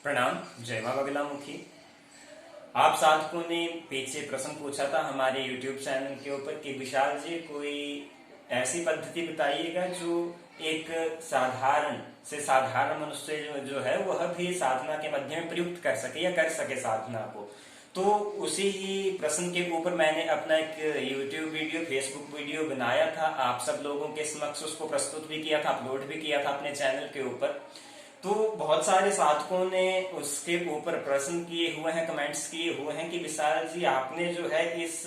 प्रणाम। जय मां बगलामुखी। आप साधकों ने पीछे प्रश्न पूछा था हमारे YouTube चैनल के ऊपर कि विशाल जी कोई ऐसी पद्धति बताइएगा जो एक साधारण से साधारण मनुष्य जो है वह भी साधना के मध्य में प्रयुक्त कर सके या कर सके साधना को। तो उसी ही प्रश्न के ऊपर मैंने अपना एक YouTube वीडियो, Facebook वीडियो बनाया था। आप सब लोगों के समक्ष उसको प्रस्तुत भी किया था, अपलोड भी किया था अपने चैनल के ऊपर। तो बहुत सारे साधकों ने उसके ऊपर प्रश्न किए हुए हैं, कमेंट्स किए हुए हैं कि विशाल जी आपने जो है इस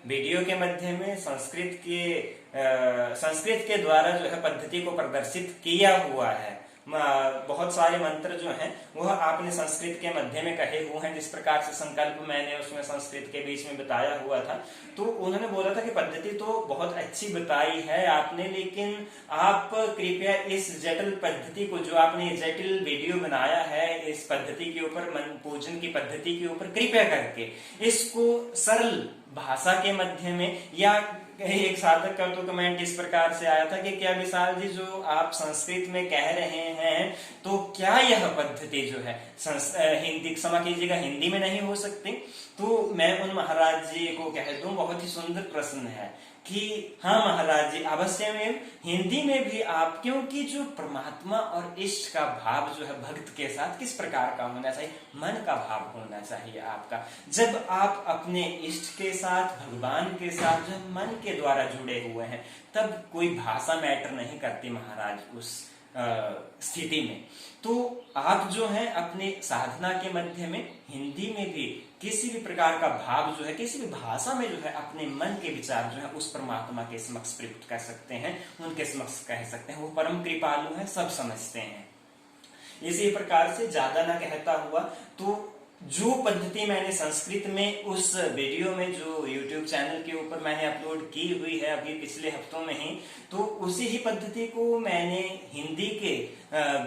वीडियो के मध्य में संस्कृत के द्वारा जो है पद्धति को प्रदर्शित किया हुआ है। बहुत सारे मंत्र जो हैं वह आपने संस्कृत के मध्य में कहे हुए हैं, जिस प्रकार से संकल्प मैंने उसमें संस्कृत के बीच में बताया हुआ था। तो उन्होंने बोला था कि पद्धति तो बहुत अच्छी बताई है आपने, लेकिन आप कृपया इस जटिल पद्धति को, जो आपने जटिल वीडियो बनाया है इस पद्धति के ऊपर, मन पूजन की पद्धति के ऊपर, कृपया करके इसको सरल भाषा के मध्य में, या एक साधक का तो कमेंट इस प्रकार से आया था कि क्या विशाल जी जो आप संस्कृत में कह रहे हैं तो क्या यह पद्धति जो है हिंदी, क्षमा कीजिएगा, हिंदी में नहीं हो सकती? तो मैं उन महाराज जी को कह दूं, बहुत ही सुंदर प्रश्न है कि हाँ महाराज जी, अवश्य में हिंदी में भी आप, क्योंकि जो परमात्मा और इष्ट का भाव जो है भक्त के साथ किस प्रकार का होना चाहिए, मन का भाव होना चाहिए आपका। जब आप अपने इष्ट के साथ, भगवान के साथ जो मन के द्वारा जुड़े हुए हैं, तब कोई भाषा मैटर नहीं करती महाराज उस स्थिति में। तो आप जो है अपने साधना के मध्य में हिंदी में भी किसी भी प्रकार का भाव जो है, किसी भी भाषा में जो है अपने मन के विचार जो है उस परमात्मा के समक्ष प्रयुक्त कर सकते हैं, उनके समक्ष कह सकते हैं। वो परम कृपालु है, सब समझते हैं। इसी प्रकार से ज्यादा ना कहता हुआ, तो जो पद्धति मैंने संस्कृत में उस वीडियो में जो YouTube चैनल के ऊपर मैंने अपलोड की हुई है अभी पिछले हफ्तों में ही, तो उसी ही पद्धति को मैंने हिंदी के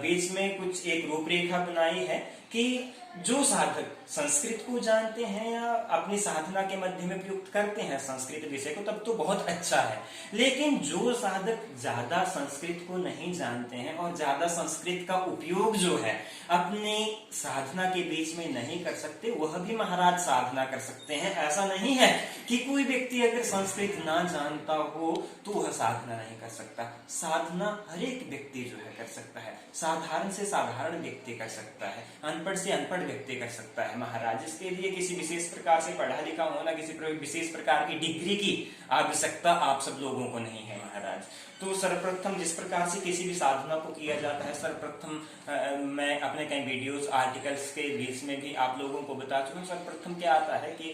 बीच में कुछ एक रूपरेखा बनाई है कि जो साधक संस्कृत को जानते हैं या अपनी साधना के मध्य में प्रयुक्त करते हैं संस्कृत विषय को, तब तो बहुत अच्छा है। लेकिन जो साधक ज्यादा संस्कृत को नहीं जानते हैं और ज्यादा संस्कृत का उपयोग जो है अपनी साधना के बीच में नहीं कर सकते, वह भी महाराज साधना कर सकते हैं। ऐसा नहीं है कि कोई व्यक्ति अगर संस्कृत ना जानता हो तो वह साधना नहीं कर सकता। साधना हर एक व्यक्ति जो है कर सकता है, साधारण से साधारण व्यक्ति कर सकता है, अनपढ़ से अनपढ़ व्यक्ति कर सकता है महाराज। इसके लिए किसी विशेष प्रकार से पढ़ा लिखा होना, किसी विशेष प्रकार की डिग्री की आवश्यकता आप सब लोगों को नहीं है महाराज। तो सर्वप्रथम जिस प्रकार से किसी भी साधना को किया जाता है, सर्वप्रथम मैं अपने कई वीडियोस, आर्टिकल्स के बीच में भी आप लोगों को बता चुका हूँ। सर्वप्रथम क्या आता है कि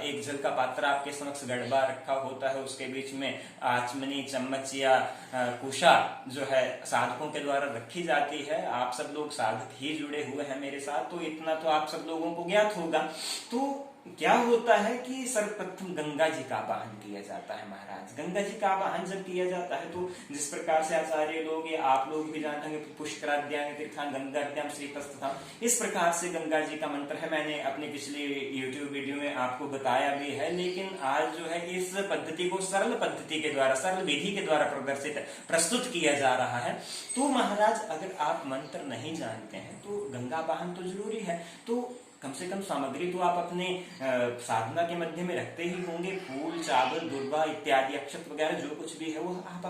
एक जल का पात्र आपके समक्ष गड़बा रखा होता है, उसके बीच में आचमनी, चम्मच या कुशा जो है साधकों के द्वारा रखी जाती है। आप सब लोग साधक ही जुड़े हुए हैं मेरे साथ, तो इतना तो आप सब लोगों को ज्ञात होगा। तो क्या होता है कि सर्वप्रथम गंगा जी का आवाहन किया जाता है महाराज। गंगा जी का आवाहन जब किया जाता है तो जिस प्रकार से आचार्य लोग या आप लोग भी जानते हैं, पुष्कराद्यां तीर्थां गंगाद्यां श्रीपस्तथां, इस प्रकार से गंगा जी का मंत्र है। मैंने अपने पिछले YouTube वीडियो में आपको बताया भी है, लेकिन आज जो है इस पद्धति को सरल पद्धति के द्वारा, सरल विधि के द्वारा प्रस्तुत किया जा रहा है। तो महाराज अगर आप मंत्र नहीं जानते हैं तो गंगा आवाहन तो जरूरी है, तो कम से कम सामग्री तो आप अपने साधना के मध्य में रखते ही होंगे। फूल, चावल, दुर्वा इत्यादि अक्षत वगैरह जो कुछ भी है वो आप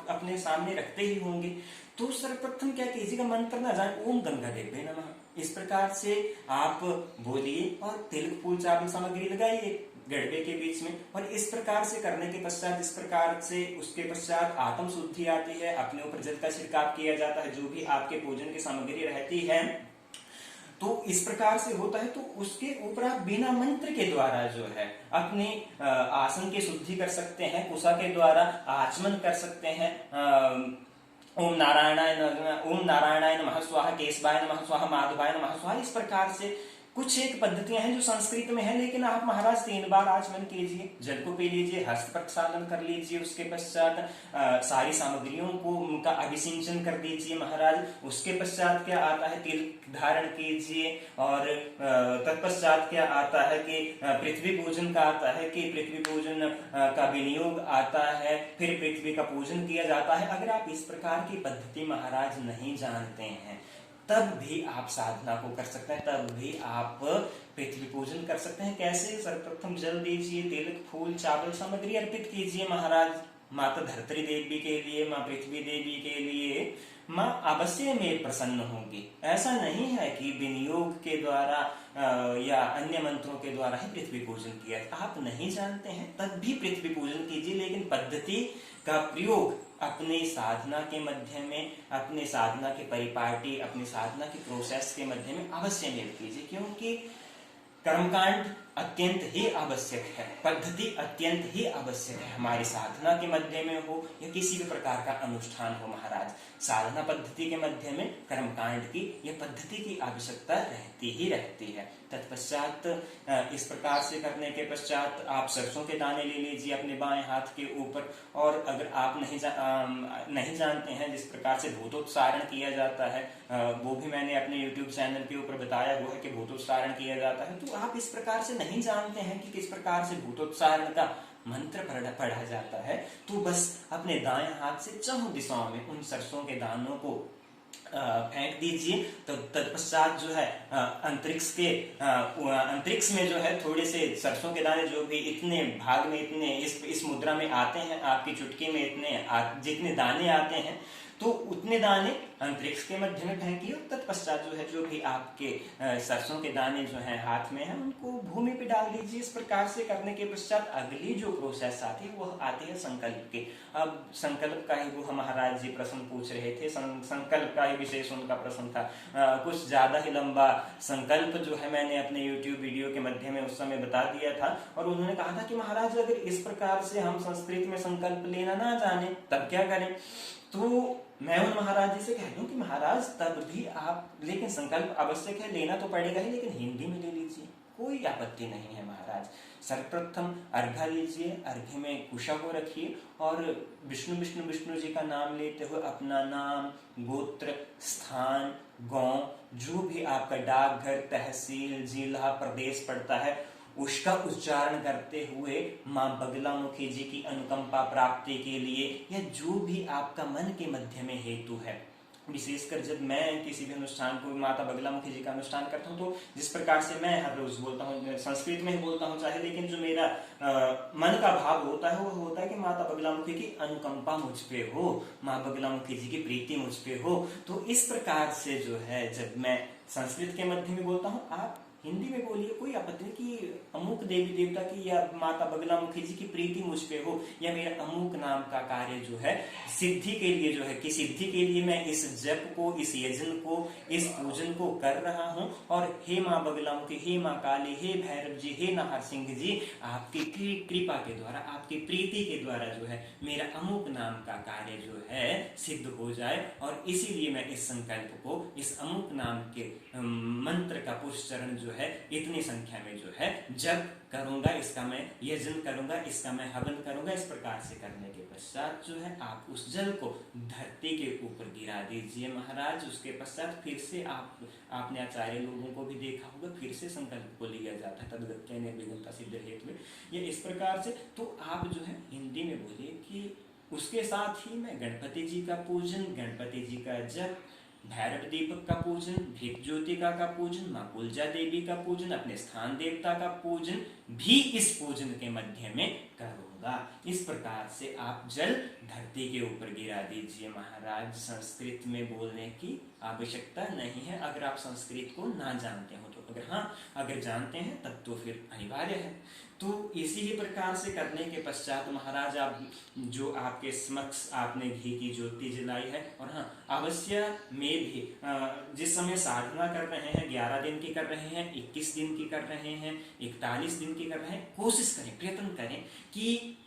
अपने सामने रखते ही होंगे। तो सर्वप्रथम क्या कीजिएगा, मंत्र ना जाने, ओम गंगा देवे नमः, इस प्रकार से आप बोलिए और तिल, फूल, चावल सामग्री लगाइए गड़बे के बीच में। और इस प्रकार से करने के पश्चात, इस प्रकार से उसके पश्चात आत्म शुद्धि आती है, अपने ऊपर जल का छिड़काव किया जाता है, जो भी आपके पूजन की सामग्री रहती है। तो इस प्रकार से होता है। तो उसके ऊपर आप बिना मंत्र के द्वारा जो है अपने आसन की शुद्धि कर सकते हैं, कुशा के द्वारा आचमन कर सकते हैं। ओम नारायणाय नमः स्वाहा, केशवाय नमः स्वाहा, माधवाय नमः स्वाहा, इस प्रकार से कुछ एक पद्धतियां हैं जो संस्कृत में है, लेकिन आप महाराज 3 बार आचमन कीजिए, जल को पी लीजिए, हस्त प्रक्षालन कर लीजिए, उसके पश्चात सारी सामग्रियों को उनका अभिसिंचन कर दीजिए महाराज। उसके पश्चात क्या आता है, तिल धारण कीजिए, और तत्पश्चात क्या आता है कि पृथ्वी पूजन का आता है कि पृथ्वी पूजन का विनियोग आता है, फिर पृथ्वी का पूजन किया जाता है। अगर आप इस प्रकार की पद्धति महाराज नहीं जानते हैं तब भी आप साधना को कर सकते हैं, तब भी आप पृथ्वी पूजन कर सकते हैं। कैसे? सर्वप्रथम जल दीजिए, तिलक, फूल, चावल सामग्री अर्पित कीजिए महाराज। माता धरत्री देवी के लिए, माँ पृथ्वी देवी के लिए माँ अवश्य में प्रसन्न होंगी। ऐसा नहीं है कि विनियोग के द्वारा या अन्य मंत्रों के द्वारा ही पृथ्वी पूजन किया। आप नहीं जानते हैं तब भी पृथ्वी पूजन कीजिए, लेकिन पद्धति का प्रयोग अपनी साधना के मध्य में, अपने साधना के परिपाटी, अपनी साधना के प्रोसेस के मध्य में अवश्य में कीजिए, क्योंकि कर्मकांड अत्यंत ही आवश्यक है, पद्धति अत्यंत ही आवश्यक है। हमारी साधना के मध्य में हो या किसी भी प्रकार का अनुष्ठान हो महाराज, साधना पद्धति के मध्य में कर्मकांड की यह पद्धति की आवश्यकता रहती ही रहती है। तत्पश्चात इस प्रकार से करने के पश्चात आप सरसों के दाने ले लीजिए अपने बाएं हाथ के ऊपर, और अगर आप नहीं जानते हैं जिस प्रकार से भूतोत्सारण किया जाता है, वो भी मैंने अपने YouTube चैनल के ऊपर बताया हुआ है कि भूतोत्सारण किया जाता है। तो आप इस प्रकार से नहीं जानते हैं कि किस प्रकार से भूतोत्सारण का मंत्र पढ़ा जाता है, तो बस अपने दाएं हाथ से चारों दिशाओं में उन सरसों के दानों को फेंक दीजिए। तो तत्पश्चात जो है अंतरिक्ष में जो है थोड़े से सरसों के दाने जो भी इतने भाग में, इतने इस मुद्रा में आते हैं, आपकी चुटकी में जितने दाने आते हैं, तो उतने दाने अंतरिक्ष के मध्य में फेंकिए। और तत्पश्चात जो है जो भी आपके सरसों के दाने जो हैं हाथ में हैं, उनको भूमि पे डाल दीजिए। इस प्रकार से करने के पश्चात अगली जो प्रोसेस आती है वह आती है संकल्प की। अब संकल्प का ही वो महाराज जी प्रश्न पूछ रहे थे, संकल्प का ही विशेष उनका प्रश्न था। कुछ ज्यादा ही लंबा संकल्प जो है मैंने अपने YouTube वीडियो के मध्य में उस समय बता दिया था, और उन्होंने कहा था कि महाराज अगर इस प्रकार से हम संस्कृत में संकल्प लेना ना जाने तब क्या करें। तो मैं उन महाराज जी से कह दूं कि महाराज तब भी आप, लेकिन संकल्प आवश्यक है, लेना तो पड़ेगा ही, लेकिन हिंदी में ले लीजिए, कोई आपत्ति नहीं है महाराज। सर्वप्रथम अर्घ्य लीजिए, अर्घ्य में कुशा को रखिए और विष्णु विष्णु विष्णु जी का नाम लेते हुए अपना नाम, गोत्र, स्थान, गांव, जो भी आपका डाकघर, तहसील, जिला, प्रदेश पड़ता है, उसका उच्चारण करते हुए माँ बगलामुखी जी की अनुकंपा प्राप्ति के लिए, या जो भी आपका मन के मध्य में हेतु है। विशेषकर जब मैं किसी भी अनुष्ठान को, माता बगलामुखी जी का अनुष्ठान करता हूँ, तो जिस प्रकार से मैं हर रोज बोलता हूँ, संस्कृत में ही बोलता हूँ चाहे, लेकिन जो मेरा मन का भाव होता है वो होता है कि माता बगलामुखी की अनुकंपा मुझ पे हो, माँ बगलामुखी जी की प्रीति मुझ पे हो। तो इस प्रकार से जो है जब मैं संस्कृत के मध्य में बोलता हूँ, आप हिंदी में बोलिए, कोई आपत्ति नहीं कि अमुक देवी देवता की या माता बगलामुखी जी की प्रीति मुझ पे हो, या मेरा अमुक नाम का कार्य जो है सिद्धि के लिए जो है, कि सिद्धि के लिए मैं इस जप को, इस यजन को, इस पूजन को कर रहा हूं, और हे माँ बगलामुखी, हे माँ काली, हे भैरव जी, हे नाहर सिंह जी, आपकी कृपा के द्वारा, आपकी प्रीति के द्वारा जो है मेरा अमुक नाम का कार्य जो है सिद्ध हो जाए। और इसीलिए मैं इस संकल्प को, इस अमुक नाम के मंत्र का पुष्चरण जो है इतनी संख्या में जो है जप करूंगा, इसका मैं यजन करूंगा, इसका मैं हवन करूंगा। इस प्रकार से करने के पश्चात जो है आप उस जल को धरती के ऊपर गिरा दीजिए महाराज। उसके पश्चात फिर से आपने आचार्य लोगों को भी देखा होगा, फिर से संकल्प को लिया जाता है, तदगत्या निर्विघ्नता सिद्ध हेतु में, ये इस प्रकार से। तो आप जो है हिंदी में बोलिए कि उसके साथ ही मैं गणपति जी का पूजन, गणपति जी का जप, भैरव दीपक का पूजन, भिक ज्योतिका का पूजन, माँ कुलजा देवी का पूजन, अपने स्थान देवता का पूजन भी इस पूजन के मध्य में करूंगा। इस प्रकार से आप जल धरती के ऊपर गिरा दीजिए महाराज। संस्कृत में बोलने की आवश्यकता नहीं है अगर आप संस्कृत को ना जानते हो तो। अगर जानते हैं तब तो फिर अनिवार्य है। तो इसी ही प्रकार से करने के पश्चात महाराज आप जो आपके समक्ष आपने घी की ज्योति जलाई है, और अवश्य में भी जिस समय साधना कर रहे हैं, 11 दिन की कर रहे हैं, 21 दिन की कर रहे हैं, 41 दिन की कर रहे हैं, कोशिश करें, प्रयत्न करें कि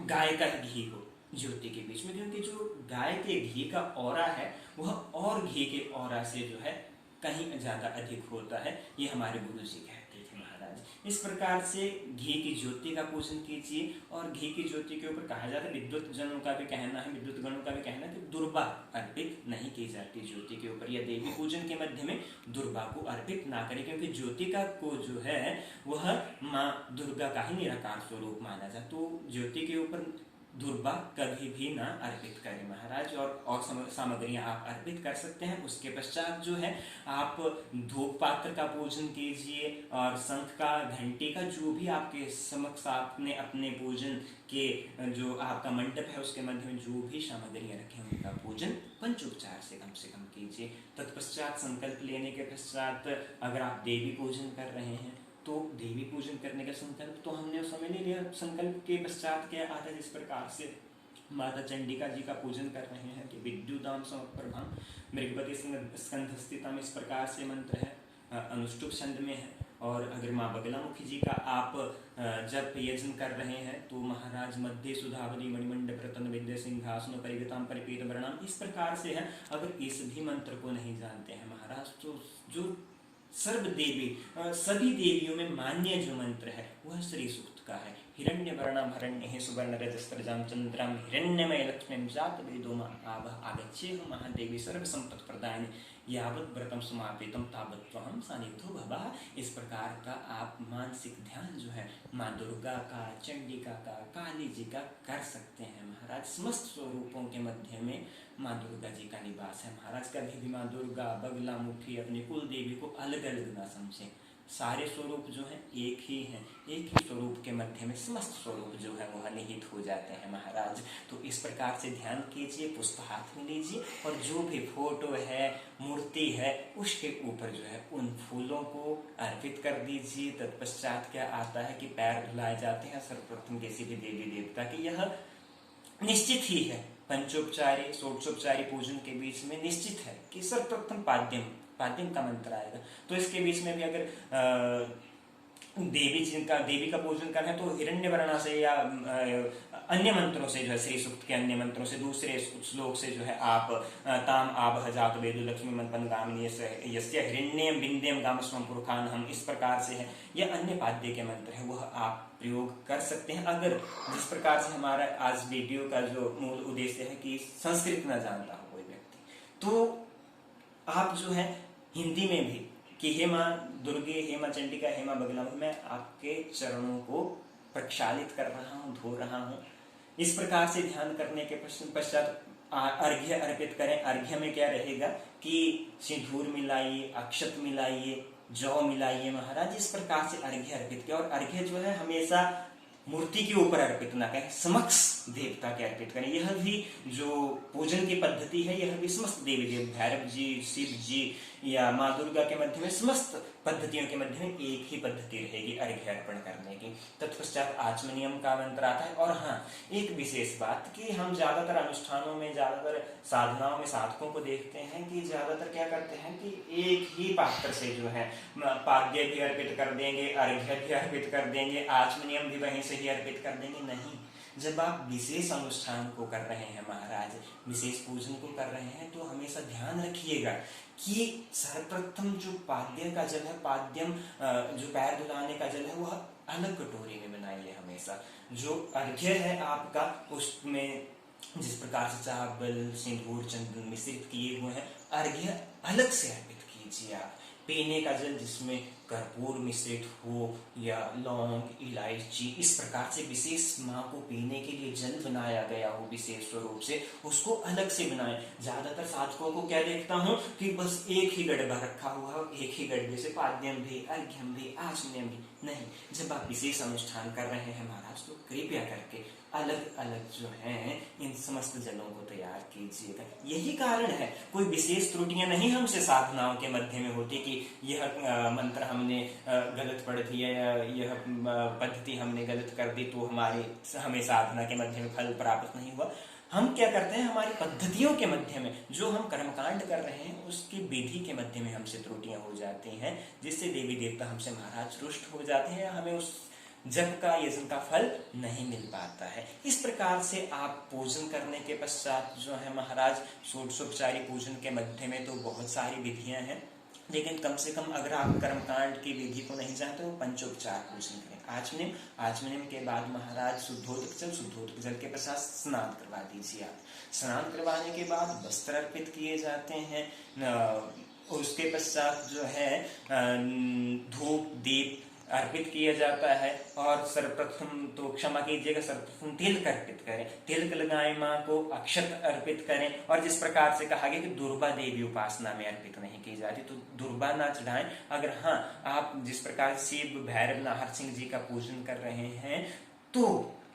गाय का घी हो ज्योति के बीच में, क्योंकि जो गाय के घी का ऑरा है वह और घी के ऑरा से जो है कहीं ज्यादा अधिक होता है, ये हमारे गुरु जी कहते थे महाराज। इस प्रकार से घी की ज्योति का पूजन कीजिए। और घी की ज्योति के ऊपर कहा जाता है, विद्युत जनों का भी कहना है, विद्युत गणों का भी कहना है कि दुर्बा अर्पित नहीं की जाती ज्योति के ऊपर, या देवी पूजन के मध्य में दुर्बा को अर्पित ना करें, क्योंकि ज्योतिका को जो है वह माँ दुर्गा का ही निराकार स्वरूप माना जाता। तो ज्योति के ऊपर दुर्वा कभी भी ना अर्पित करें महाराज। और सामग्रियां आप अर्पित कर सकते हैं। उसके पश्चात जो है आप धूप पात्र का पूजन कीजिए और शंख का, घंटी का, जो भी आपके समक्ष आपने अपने पूजन के जो आपका मंडप है उसके मध्य में जो भी सामग्रियां रखें उनका पूजन पंचोपचार से कम कीजिए। तत्पश्चात संकल्प लेने के पश्चात अगर आप देवी पूजन कर रहे हैं तो देवी पूजन करने का संकल्प तो हमने उस समय ले लिया। संकल्प के पश्चात क्या आता है, जिस प्रकार से माता चंडिका जी का पूजन कर रहे हैं कि विद्युताम समप्रभाम मृगपति स्कंधस्थितम, इस प्रकार से मंत्र है, अनुष्टुप छंद में है। और अगर माँ बगलामुखी जी का आप जब यजन कर रहे हैं तो महाराज मध्य सुधावली मणिमंडप रतन विद्या सिंहासन परिगताम परिपीत वर्णाम, इस प्रकार से है। अगर इस भी मंत्र को नहीं जानते हैं महाराज तो जो सर्व देवी सभी देवियों में मान्य जो मंत्र है वह श्री सूक्त का है। हिरण्य वर्णम हरण्य सुवर्ण रजस्त्रजाम चंद्रम हिरण्यमय लक्ष्मीं जात वेदो आगच्छेह महादेवी सर्व संपत् प्रदायिनी यावत व्रतम समापितम तावत त्वहं सानिध्यो भवा। इस प्रकार का आप मानसिक ध्यान जो है माँ दुर्गा का, चंडिका का, काली जी का कर सकते हैं महाराज। समस्त स्वरूपों के मध्य में माँ दुर्गा जी का निवास है महाराज। कभी भी माँ दुर्गा, बगलामुखी, अपनी कुल देवी को अलग अलग ना समझें। सारे स्वरूप जो हैं एक ही हैं, एक ही स्वरूप के मध्य में समस्त स्वरूप जो है वह निहित हो जाते हैं महाराज। तो इस प्रकार से ध्यान कीजिए, पुष्प हाथ में लीजिए और जो भी फोटो है, मूर्ति है, उसके ऊपर जो है उन फूलों को अर्पित कर दीजिए। तत्पश्चात क्या आता है कि पैर धुलाए जाते हैं सर्वप्रथम किसी भी देवी देवता की। यह निश्चित ही है, पंचोपचारी षोडशोपचारी पूजन के बीच में निश्चित है कि सर्वप्रथम पाद्यम का मंत्र आएगा। तो इसके बीच में भी अगर देवी का पूजन करना है तो हिरण्य वर्णा से या अन्य मंत्रों से जो है श्री सूक्त के अन्य मंत्रों से, दूसरे श्लोक से जो है आप ताम आबह जात वेदु लक्ष्मी मनपन गामिनी यस्य हिरण्यम बिंदेम गामस्वम पुरुखान हम, इस प्रकार से है। या अन्य पाद्य के मंत्र है वह आप प्रयोग कर सकते हैं। अगर जिस प्रकार से हमारा आज वीडियो का जो मूल उद्देश्य है कि संस्कृत न जानता हो कोई व्यक्ति, तो आप जो है हिंदी में भी कि हे माँ दुर्गे, हे माँ चंडिका, हे माँ बगलामुखी, मैं आपके चरणों को प्रक्षालित कर रहा हूँ, धो रहा हूँ। इस प्रकार से ध्यान करने के पश्चात अर्घ्य अर्पित करें। अर्घ्य में क्या रहेगा कि सिंदूर मिलाइए, अक्षत मिलाइए, जौ मिलाइए महाराज। इस प्रकार से अर्घ्य अर्पित किया। और अर्घ्य जो है हमेशा मूर्ति के ऊपर अर्पित ना करें, समक्ष देवता के अर्पित करें। यह भी जो पूजन की पद्धति है यह भी समस्त देवी देव, भैरव जी, शिव जी या माँ दुर्गा के मध्य में समस्त पद्धतियों के मध्य में एक ही पद्धति रहेगी अर्घ्य अर्पण करने की। तत्पश्चात आचमनियम का मंत्र आता है। और हाँ, एक विशेष बात कि हम ज्यादातर अनुष्ठानों में, ज्यादातर साधनाओं में साधकों को देखते हैं कि ज्यादातर क्या करते हैं कि एक ही पात्र से जो है पाद्य भी अर्पित कर देंगे, अर्घ्य भी अर्पित कर देंगे, आचमनियम भी वहीं से ही अर्पित कर देंगे। नहीं, जब आप विशेष अनुष्ठान को कर रहे हैं महाराज, विशेष पूजन को कर रहे हैं, तो हमेशा ध्यान रखिएगा कि सर्वप्रथम जो पाद्य का जल है, पाद्यम जो पैर धुलाने का जल है, वह अलग कटोरी में बनाइए हमेशा। जो अर्घ्य है आपका उसमें जिस प्रकार से चावल, सिंदूर, चंदन मिश्रित किए हुए हैं, अर्घ्य अलग से अर्पित कीजिए आप। पीने का जल जिसमें कर्पूर मिश्रित हो या लौंग, इलायची, इस प्रकार से विशेष माँ को पीने के लिए जल बनाया गया हो विशेष स्वरूप से, उसको अलग से बनाए। ज्यादातर साधकों को क्या देखता हूँ कि बस एक ही गड़बा रखा हुआ है, एक ही गड़बे से पाद्यम भी, अर्घ्यम भी, आचमनियम भी। नहीं, जब आप विशेष अनुष्ठान कर रहे हैं महाराज तो कृपया करके अलग अलग जो है इन समस्त जलों को तैयार कीजिएगा। यही कारण है, कोई विशेष त्रुटियां नहीं हमसे साधनाओं के मध्य में होती कि यह मंत्र हमने गलत पढ़ दिया या यह पद्धति हमने गलत कर दी तो हमें साधना के मध्य में फल प्राप्त नहीं हुआ। हम क्या करते हैं, हमारी पद्धतियों के मध्य में जो हम कर्मकांड कर रहे हैं उसकी विधि के मध्य में हमसे त्रुटियां हो जाती हैं, जिससे देवी देवता हमसे महाराज रुष्ट हो जाते हैं, हमें उस जप का, यजन का फल नहीं मिल पाता है। इस प्रकार से आप पूजन करने के पश्चात जो है महाराज, षोडशोपचारी पूजन के मध्य में तो बहुत सारी विधियां हैं, लेकिन कम से कम अगर आप कर्मकांड की विधि को नहीं जानते तो पंचोपचार पूजन करें। आचमनियम के बाद महाराज शुद्धोदक जल के पश्चात स्नान करवा दीजिए आप। स्नान करवाने के बाद वस्त्र अर्पित किए जाते हैं। उसके पश्चात जो है धूप, दीप अर्पित किया जाता है। और सर्वप्रथम तो क्षमा कीजिएगा, सर्वप्रथम तिलक अर्पित करें, तिलक लगाएं, माँ को अक्षत अर्पित करें। और जिस प्रकार से कहा गया कि दुर्बा देवी उपासना में अर्पित नहीं की जाती, तो दुर्बा ना चढ़ाएं। अगर हाँ आप जिस प्रकार शिव भैरव नाहर सिंह जी का पूजन कर रहे हैं तो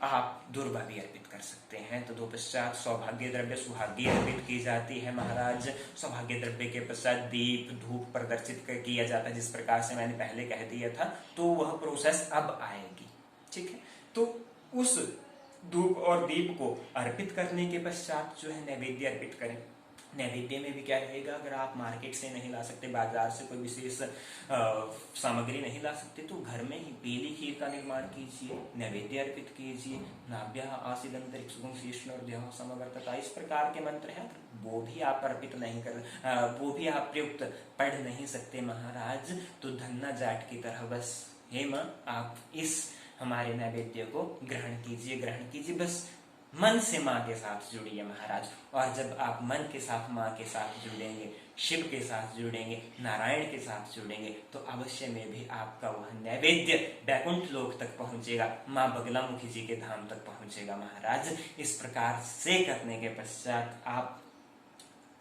आप दुर्बा भी अर्पित कर सकते हैं। तो दो पश्चात सौभाग्य द्रव्य सुहागी अर्पित की जाती है महाराज। सौभाग्य द्रव्य के पश्चात दीप धूप प्रदर्शित किया जाता है, जिस प्रकार से मैंने पहले कह दिया था, तो वह प्रोसेस अब आएगी। ठीक है, तो उस धूप और दीप को अर्पित करने के पश्चात जो है नैवेद्य अर्पित करें। नैवेद्य में भी क्या रहेगा, अगर आप मार्केट से नहीं ला सकते, बाजार से कोई विशेष सामग्री नहीं ला सकते, तो घर में ही पीली खीर का निर्माण कीजिए, नैवेद्य अर्पित कीजिए। नाभ्य आसीद अंतरिक्ष समवर्तता, इस प्रकार के मंत्र हैं, वो भी आप अर्पित नहीं कर, वो भी आप प्रयुक्त पढ़ नहीं सकते महाराज, तो धन्ना जाट की तरह बस हे मां आप इस हमारे नैवेद्य को ग्रहण कीजिए, बस मन से माँ के साथ जुड़िए महाराज। और जब आप मन के साथ माँ के साथ जुड़ेंगे, शिव के साथ जुड़ेंगे, नारायण के साथ जुड़ेंगे, तो अवश्य में भी आपका वह नैवेद्य बैकुंठ लोक तक पहुंचेगा, माँ बगलामुखी जी के धाम तक पहुंचेगा महाराज। इस प्रकार से करने के पश्चात आप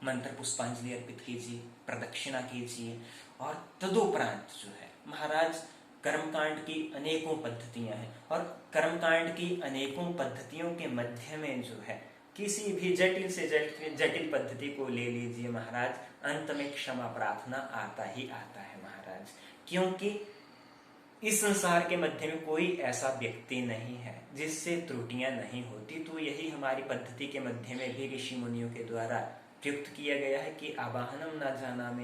मंत्र पुष्पांजलि अर्पित कीजिए, प्रदक्षिणा कीजिए। और तदुपरांत जो है महाराज कर्मकांड की अनेकों पद्धतियां हैं, और कर्मकांड की अनेकों पद्धतियों के मध्य में जो है किसी भी जटिल से जटिल पद्धति को ले लीजिए महाराज, अंत में क्षमा प्रार्थना आता ही आता है महाराज। क्योंकि इस संसार के मध्य में कोई ऐसा व्यक्ति नहीं है जिससे त्रुटियां नहीं होती, तो यही हमारी पद्धति के मध्य में भी ऋषि मुनियों के द्वारा प्रयुक्त किया गया है कि आवाहनम ना जानामि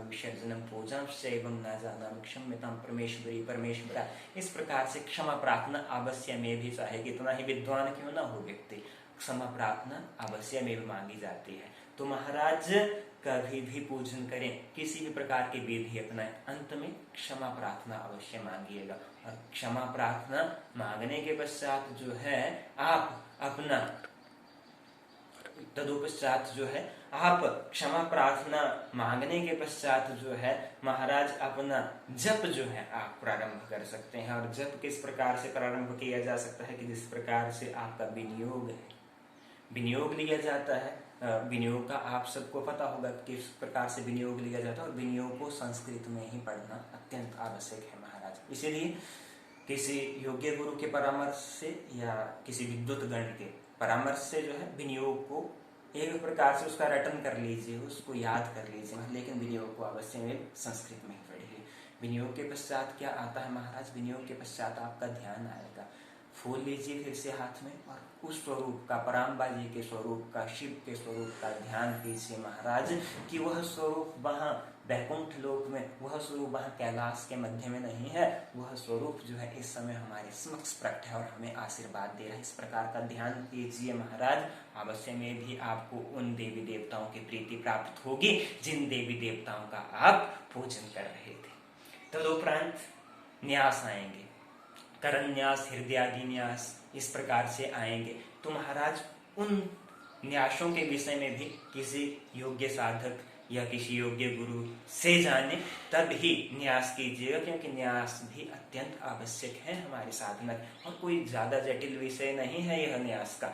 विसर्जनम पूजाम शैवम ना जानामि क्षम्यताम परमेश्वरा। इस प्रकार से क्षमा प्रार्थना अवश्य में भी, चाहे कितना ही विद्वान क्यों ना हो व्यक्ति, क्षमा प्रार्थना अवश्य में भी मांगी जाती है। तो महाराज कभी भी पूजन करें, किसी भी प्रकार की विधि अपनाएं, अंत में क्षमा प्रार्थना अवश्य मांगिएगा। और क्षमा प्रार्थना मांगने के पश्चात जो है आप अपना तदुपश्चात जो है आप क्षमा प्रार्थना मांगने के पश्चात जो है महाराज अपना जप जो है आप प्रारंभ कर सकते हैं। और जप किस प्रकार से प्रारंभ किया जा सकता है कि जिस प्रकार से आपका विनियोग है, विनियोग लिया जाता है। विनियोग का आप सबको पता होगा किस प्रकार से विनियोग लिया जाता है, और विनियोग को संस्कृत में ही पढ़ना अत्यंत आवश्यक है महाराज। इसीलिए किसी योग्य गुरु के परामर्श से या किसी विद्वत गण के परामर्श से जो है विनियोग को एक प्रकार से उसका रटन कर लीजिए, उसको याद कर लीजिए, लेकिन विनियोग को अवश्य में संस्कृत में ही पढ़िए। विनियोग के पश्चात क्या आता है महाराज, विनियोग के पश्चात आपका ध्यान आएगा। फूल लीजिए फिर से हाथ में, और उस स्वरूप का, पराम्बा जी के स्वरूप का, शिव के स्वरूप का ध्यान कीजिए महाराज, कि वह स्वरूप वहाँ बैकुंठ लोक में, वह स्वरूप वहाँ कैलाश के मध्य में नहीं है, वह स्वरूप जो है इस समय हमारे समक्ष प्रकट है और हमें आशीर्वाद दे रहा है। इस प्रकार का ध्यान कीजिए महाराज, अवश्य में भी आपको उन देवी देवताओं की प्रीति प्राप्त होगी जिन देवी देवताओं का आप पूजन कर रहे थे। तदुपरांत न्यास आएंगे, करन्यास, हृदयादि न्यास, इस प्रकार से आएंगे। तो महाराज उन न्यासों के विषय में भी किसी योग्य साधक या किसी योग्य गुरु से जाने तब ही न्यास कीजिएगा, क्योंकि न्यास भी अत्यंत आवश्यक है हमारे साधना। और कोई ज्यादा जटिल विषय नहीं है यह न्यास का।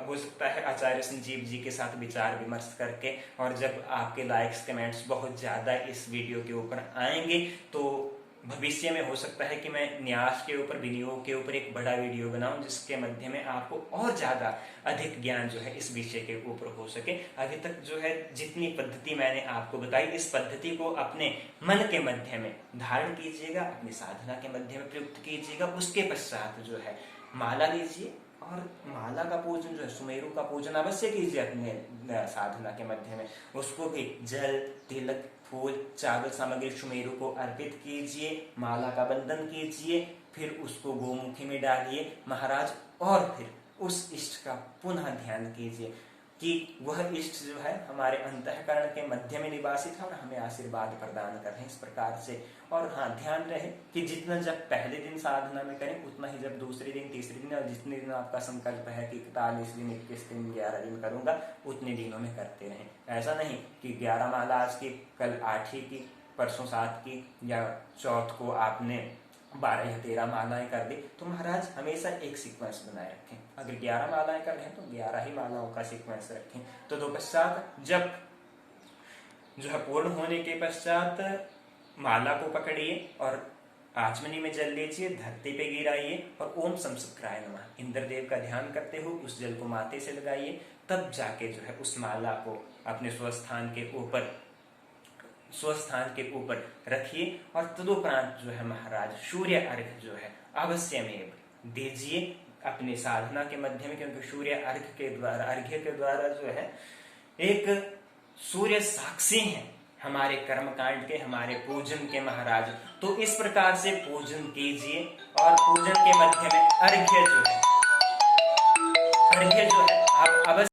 हो सकता है आचार्य संजीव जी के साथ विचार विमर्श करके, और जब आपके लाइक्स कमेंट्स बहुत ज्यादा इस वीडियो के ऊपर आएंगे तो भविष्य में हो सकता है कि मैं न्यास के ऊपर, विनियोग के ऊपर एक बड़ा वीडियो बनाऊं, जिसके मध्य में आपको और ज्यादा अधिक ज्ञान जो है इस विषय के ऊपर हो सके। अभी तक जो है जितनी पद्धति मैंने आपको बताई, इस पद्धति को अपने मन के मध्य में धारण कीजिएगा, अपनी साधना के मध्य में प्रयुक्त कीजिएगा। उसके पश्चात जो है माला लीजिए, और माला का पूजन जो है, सुमेरु का पूजन अवश्य कीजिए अपने साधना के मध्य में। उसको भी जल, तिलक, फूल, चावल सामग्री सुमेरु को अर्पित कीजिए, माला का बंधन कीजिए, फिर उसको गोमुखी में डालिए महाराज। और फिर उस इष्ट का पुनः ध्यान कीजिए कि वह इष्ट जो है हमारे अंतःकरण के मध्य में निवासित है और हमें आशीर्वाद प्रदान कर रहे हैं, इस प्रकार से। और हाँ, ध्यान रहे कि जितना जब पहले दिन साधना में करें, उतना ही जब दूसरे दिन, तीसरे दिन, और जितने दिन आपका संकल्प है कि 41 दिन, 21 दिन, 11 दिन करूंगा, उतने दिनों में करते रहें। ऐसा नहीं कि 11 माला आज की, कल 8 ही की, परसों 7 की, या चौथ को आपने 12 या 13 मालाएं कर दे तो महाराज हमेशा एक सीक्वेंस बनाए रखें। अगर 11 मालाएं कर रहे हैं तो 11 ही मालाओं का सीक्वेंस रखें। तो दो पश्चात जब जो है पूर्ण होने के पश्चात माला को पकड़िए और आचमनी में जल लीजिए, धरती पे गिराइए और ओम सम शुक्राय नमः इंद्रदेव का ध्यान करते हुए उस जल को माथे से लगाइए। तब जाके जो है उस माला को अपने स्वस्थान के ऊपर रखिए और तदुपरांत जो है महाराज सूर्य अर्घ जो है अवश्यमेव दीजिए अपनी साधना के माध्यम, क्योंकि सूर्य अर्घ्य के द्वारा जो है एक सूर्य साक्षी हैं हमारे कर्मकांड के, हमारे पूजन के महाराज। तो इस प्रकार से पूजन कीजिए और पूजन के मध्य में अर्घ्य जो है आप अवश्य